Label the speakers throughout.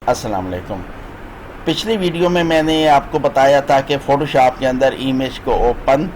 Speaker 1: السلام علیکم۔ پچھلی ویڈیو میں نے آپ کو بتایا تھا کہ فوٹوشاپ کے اندر امیج کو اوپن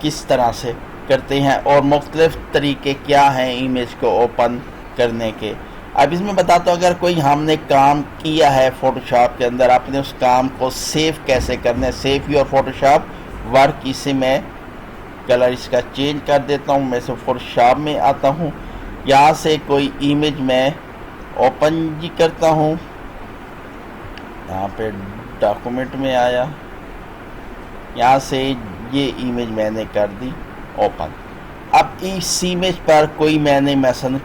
Speaker 1: کس طرح سے کرتے ہیں اور مختلف طریقے کیا ہیں امیج کو اوپن کرنے کے۔ اب اس میں بتاتا ہوں، اگر کوئی ہم نے کام کیا ہے فوٹوشاپ کے اندر، آپ نے اس کام کو سیو کیسے کرنا ہے۔ سیو یور فوٹوشاپ ورک، اسے میں کلر اس کا چینج کر دیتا ہوں۔ میں سے فوٹوشاپ میں آتا ہوں، یہاں سے کوئی امیج میں اوپن کرتا ہوں، یہاں پہ ڈاکومنٹ میں آیا، یہاں سے یہ امیج میں نے کر دی اوپن۔ اب اس امیج پر کوئی میں نے مثلا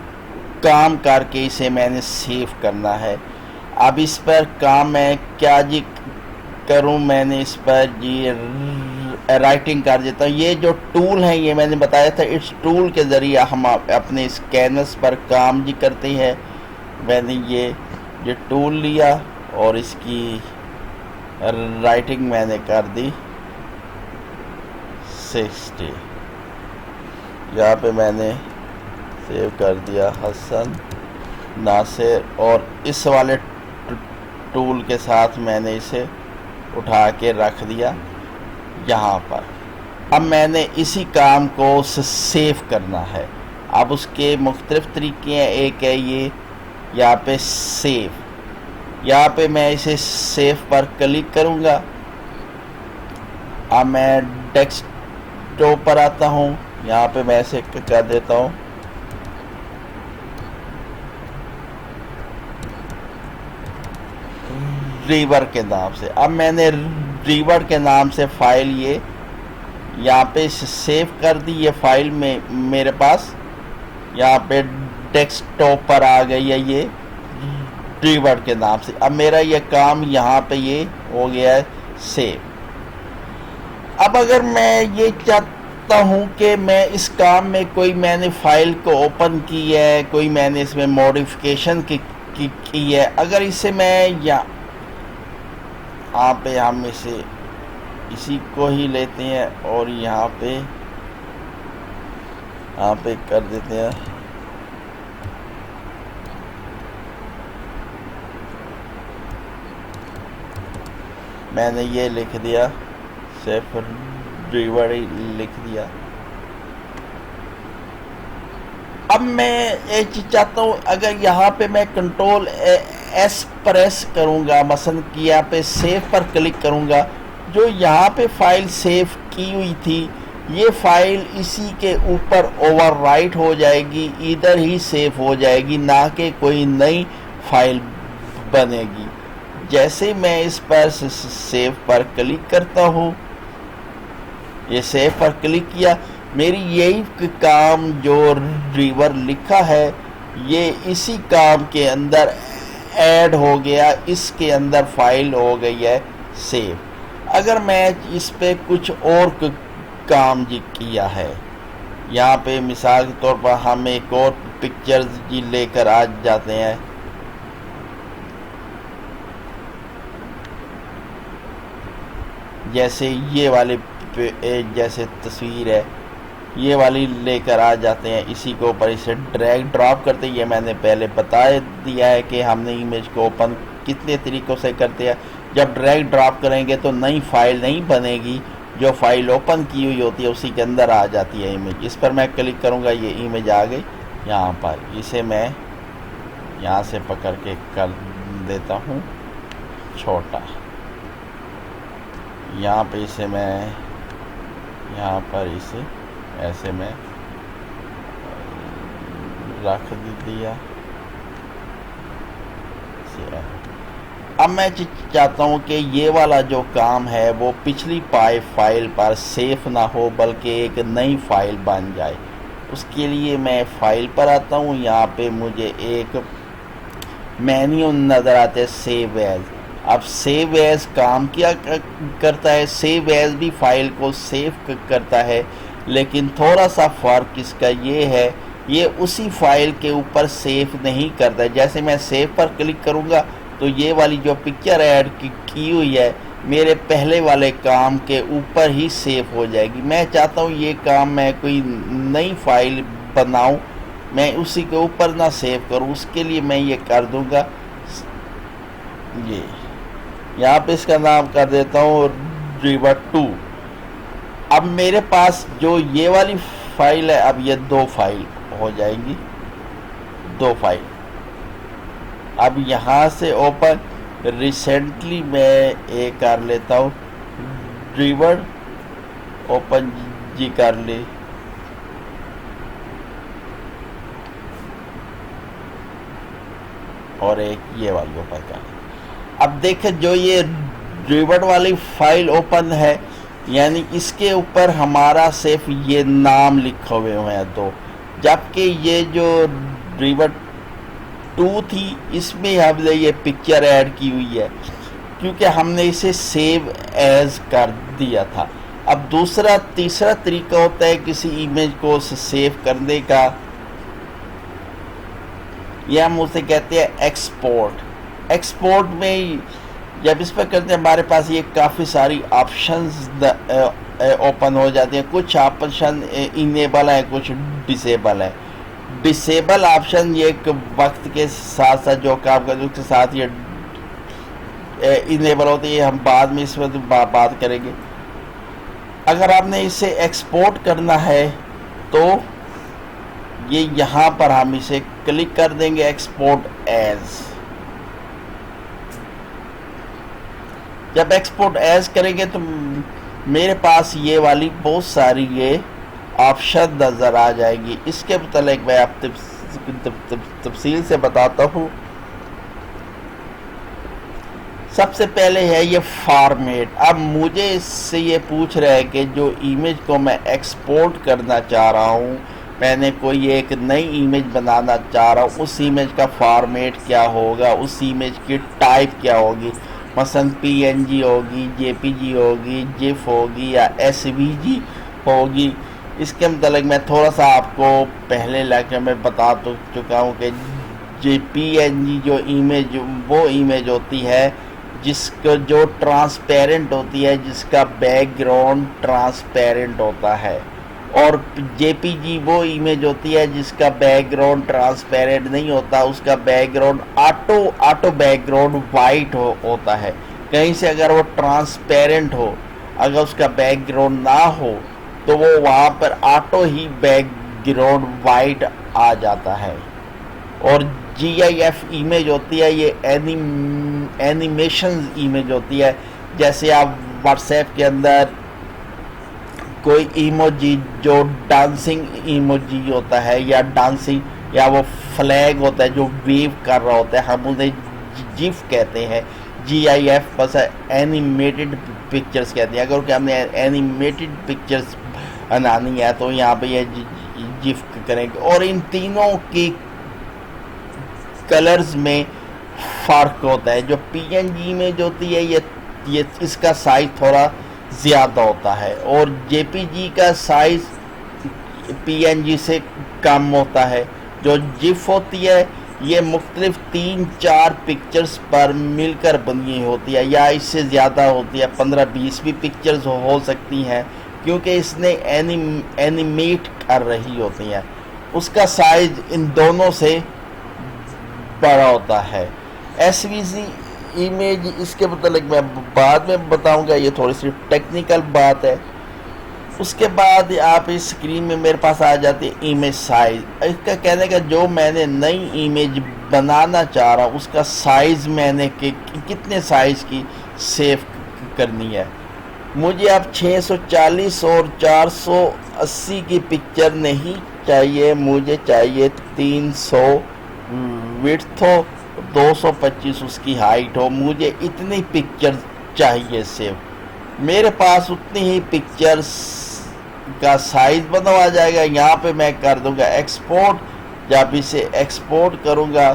Speaker 1: کام کر کے اسے میں نے سیو کرنا ہے۔ اب اس پر کام میں کیا کروں، میں نے اس پر رائٹنگ کر دیتا ہوں۔ یہ جو ٹول ہے یہ میں نے بتایا تھا، اس ٹول کے ذریعہ ہم اپنے اس کینوس پر کام کرتے ہیں۔ میں نے یہ ٹول لیا اور اس کی رائٹنگ میں نے کر دی 60، یہاں پہ میں نے سیو کر دیا حسن ناصر، اور اس والے ٹول کے ساتھ میں نے اسے اٹھا کے رکھ دیا یہاں پر۔ اب میں نے اسی کام کو سیو کرنا ہے۔ اب اس کے مختلف طریقے ہیں، ایک ہے یہ یہاں پہ سیو، یہاں پہ میں اسے سیو پر کلک کروں گا۔ اب میں ڈیسک ٹاپ پر آتا ہوں، یہاں پہ میں اسے کر دیتا ہوں ریور کے نام سے۔ اب میں نے ریور کے نام سے فائل یہاں پہ سیو کر دی۔ یہ فائل میں میرے پاس یہاں پہ ڈیسک ٹاپ پر آ گئی ہے یہ ریور کے نام سے۔ اب میرا یہ کام یہاں پہ یہ ہو گیا ہے سیو۔ اب اگر میں یہ چاہتا ہوں کہ میں اس کام میں کوئی میں نے فائل کو اوپن کی ہے، کوئی میں نے اس میں موڈیفیکیشن کی ہے، اگر اسے میں یہاں پہ ہم اسی کو ہی لیتے ہیں اور یہاں پہ کر دیتے ہیں میں نے یہ لکھ دیا صرف ریور لکھ دیا۔ اب میں ایک چیز چاہتا ہوں، اگر یہاں پہ میں کنٹرول ایس پریس کروں گا، مثلا کہ یہاں پہ سیو پر کلک کروں گا، جو یہاں پہ فائل سیو کی ہوئی تھی یہ فائل اسی کے اوپر اوور رائٹ ہو جائے گی، ادھر ہی سیو ہو جائے گی، نہ کہ کوئی نئی فائل بنے گی۔ جیسے میں اس پر سیو پر کلک کرتا ہوں، یہ سیو پر کلک کیا، میری یہی کام جو ریور لکھا ہے یہ اسی کام کے اندر ایڈ ہو گیا، اس کے اندر فائل ہو گئی ہے سیو۔ اگر میں اس پہ کچھ اور کام کیا ہے، یہاں پہ مثال کے طور پر ہم ایک اور پکچرز لے کر آ جاتے ہیں، جیسے یہ والے جیسے تصویر ہے یہ والی لے کر آ جاتے ہیں، اسی کے اوپر اسے ڈریگ ڈراپ کرتے ہیں۔ یہ میں نے پہلے بتا دیا ہے کہ ہم نے امیج کو اوپن کتنے طریقوں سے کرتے ہیں۔ جب ڈریگ ڈراپ کریں گے تو نئی فائل نہیں بنے گی، جو فائل اوپن کی ہوئی ہوتی ہے اسی کے اندر آ جاتی ہے امیج۔ اس پر میں کلک کروں گا، یہ امیج آ گئی یہاں پر، اسے میں یہاں سے پکڑ کے کر دیتا ہوں چھوٹا، یہاں پہ اسے میں یہاں پر اسے ایسے میں رکھ دیا۔ اب میں چاہتا ہوں کہ یہ والا جو کام ہے وہ پچھلی فائل پر سیو نہ ہو بلکہ ایک نئی فائل بن جائے۔ اس کے لیے میں فائل پر آتا ہوں، یہاں پہ مجھے ایک مینیو نظر آتا ہے سیو ایز۔ اب سیو ایز کام کیا کرتا ہے، سیو ایز بھی فائل کو سیو کرتا ہے، لیکن تھوڑا سا فرق اس کا یہ ہے، یہ اسی فائل کے اوپر سیو نہیں کرتا ہے۔ جیسے میں سیو پر کلک کروں گا تو یہ والی جو پکچر ایڈ کی ہوئی ہے میرے پہلے والے کام کے اوپر ہی سیو ہو جائے گی۔ میں چاہتا ہوں یہ کام میں کوئی نئی فائل بناؤں، میں اسی کے اوپر نہ سیو کروں، اس کے لیے میں یہ کر دوں گا یہ یہاں پہ اس کا نام کر دیتا ہوں ڈریور 2۔ اب میرے پاس جو یہ والی فائل ہے، اب یہ 2 فائل ہو جائیں گی، 2 فائل۔ اب یہاں سے اوپن ریسنٹلی میں ایک کر لیتا ہوں ڈریور اوپن جی کر لی، اور ایک یہ والی اوپن کر لی۔ اب دیکھیں جو یہ ڈریور والی فائل اوپن ہے، یعنی اس کے اوپر ہمارا صرف یہ نام لکھے ہوئے ہیں 2، جبکہ یہ جو ڈریور 2 تھی اس میں ہم نے یہ پکچر ایڈ کی ہوئی ہے، کیونکہ ہم نے اسے سیو ایز کر دیا تھا۔ اب تیسرا طریقہ ہوتا ہے کسی ایمیج کو سیو کرنے کا، یہ ہم اسے کہتے ہیں ایکسپورٹ۔ ایکسپورٹ میں جب اس پہ کرتے ہیں ہمارے پاس یہ کافی ساری آپشنز اوپن ہو جاتی ہیں، کچھ آپشن انیبل ہیں، کچھ ڈسیبل ہیں۔ ڈسیبل آپشن یہ ایک وقت کے ساتھ ساتھ جو کام کرتے ہیں اس کے ساتھ یہ انیبل ہوتی ہے، ہم بعد میں اس وقت بات کریں گے۔ اگر آپ نے اسے ایکسپورٹ کرنا ہے تو یہ یہاں پر ہم اسے کلک کر دیں گے ایکسپورٹ ایز۔ جب ایکسپورٹ ایز کریں گے تو میرے پاس یہ والی بہت ساری یہ آپشن نظر آ جائے گی۔ اس کے متعلق میں آپ تفصیل سے بتاتا ہوں۔ سب سے پہلے ہے یہ فارمیٹ۔ اب مجھے اس سے یہ پوچھ رہا ہے کہ جو ایمیج کو میں ایکسپورٹ کرنا چاہ رہا ہوں، میں نے کوئی ایک نئی ایمیج بنانا چاہ رہا ہوں، اس ایمیج کا فارمیٹ کیا ہوگا، اس ایمیج کی ٹائپ کیا ہوگی، مثلا پی این جی ہوگی، جے پی جی ہوگی، جیف ہوگی یا ایس وی جی ہوگی۔ اس کے متعلق میں تھوڑا سا آپ کو پہلے لیکچر میں بتا چکا ہوں کہ جے پی این جی جو ایمیج وہ ایمیج ہوتی ہے جس کو جو ٹرانسپیرنٹ ہوتی ہے، جس کا بیک گراؤنڈ ٹرانسپیرنٹ ہوتا ہے، اور جے پی جی وہ ایمیج ہوتی ہے جس کا بیک گراؤنڈ ٹرانسپیرنٹ نہیں ہوتا، اس کا back ground auto back ground white ہوتا ہے۔ کہیں سے اگر وہ ٹرانسپیرنٹ ہو، اگر اس کا بیک گراؤنڈ نہ ہو تو وہ وہاں پر آٹو ہی بیک گراؤنڈ وائٹ آ جاتا ہے۔ اور جی آئی ایف ایمیج ہوتی ہے، یہ اینیمیشن ایمیج ہوتی ہے، جیسے آپ واٹس ایپ کے اندر کوئی ایموجی جو ڈانسنگ ایموجی ہوتا ہے، یا ڈانسنگ یا وہ فلیگ ہوتا ہے جو ویو کر رہا ہوتا ہے، ہم انہیں جیف کہتے ہیں، جی آئی ایف بس اینیمیٹڈ پکچرز کہتے ہیں۔ اگر کہ ہم نے اینیمیٹڈ پکچرز بنانی ہے تو یہاں پہ یہ جیف کریں گے۔ اور ان تینوں کی کلرز میں فرق ہوتا ہے۔ جو پی این جی امیج ہوتی ہے یہ اس کا سائز تھوڑا زیادہ ہوتا ہے، اور جے پی جی کا سائز پی این جی سے کم ہوتا ہے۔ جو جیف ہوتی ہے یہ مختلف 3-4 پکچرز پر مل کر بنی ہوتی ہے، یا اس سے زیادہ ہوتی ہے، 15-20 بھی پکچرز ہو سکتی ہیں، کیونکہ اس نے اینیمیٹ کر رہی ہوتی ہیں۔ اس کا سائز ان دونوں سے بڑا ہوتا ہے۔ ایس وی سی ایمیج اس کے متعلق میں بعد میں بتاؤں گا، یہ تھوڑی سی ٹیکنیکل بات ہے۔ اس کے بعد آپ اس اسکرین میں میرے پاس آ جاتی ہے ایمیج سائز۔ اس کا کہنے کا جو میں نے نئی ایمیج بنانا چاہ رہا ہوں اس کا سائز میں نے کتنے سائز کی سیو کرنی ہے۔ مجھے اب 640 اور 480 کی پکچر نہیں چاہیے، مجھے چاہیے 300 وڈتھ ہو، 225 اس کی ہائٹ ہو، مجھے اتنی پکچر چاہیے سیو۔ میرے پاس اتنی ہی پکچرز کا سائز بنا آ جائے گا۔ یہاں پہ میں کر دوں گا ایکسپورٹ۔ جب اسے ایکسپورٹ کروں گا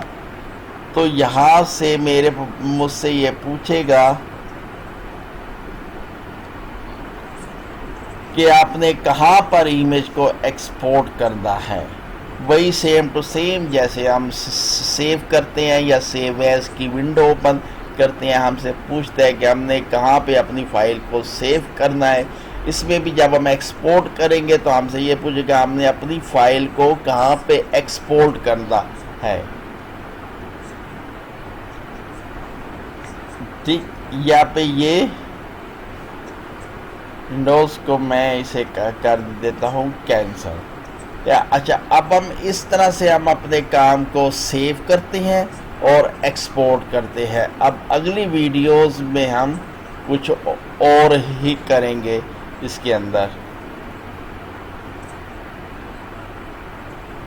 Speaker 1: تو یہاں سے مجھ سے یہ پوچھے گا کہ آپ نے کہاں پر ایمیج کو ایکسپورٹ کرنا ہے۔ وہی سیم ٹو سیم جیسے ہم سیو کرتے ہیں یا سیو ایز کی ونڈو اوپن کرتے ہیں، ہم سے پوچھتا ہے کہ ہم نے کہاں پہ اپنی فائل کو سیو کرنا ہے۔ اس میں بھی جب ہم ایکسپورٹ کریں گے تو ہم سے یہ پوچھے گا ہم نے اپنی فائل کو کہاں پہ ایکسپورٹ کرنا ہے۔ ٹھیک، یہاں پہ یہ ونڈوز کو میں اسے کر دیتا ہوں کینسل. اچھا، اب ہم اس طرح سے ہم اپنے کام کو سیو کرتے ہیں اور ایکسپورٹ کرتے ہیں. اب اگلی ویڈیوز میں ہم کچھ اور ہی کریں گے اس کے اندر.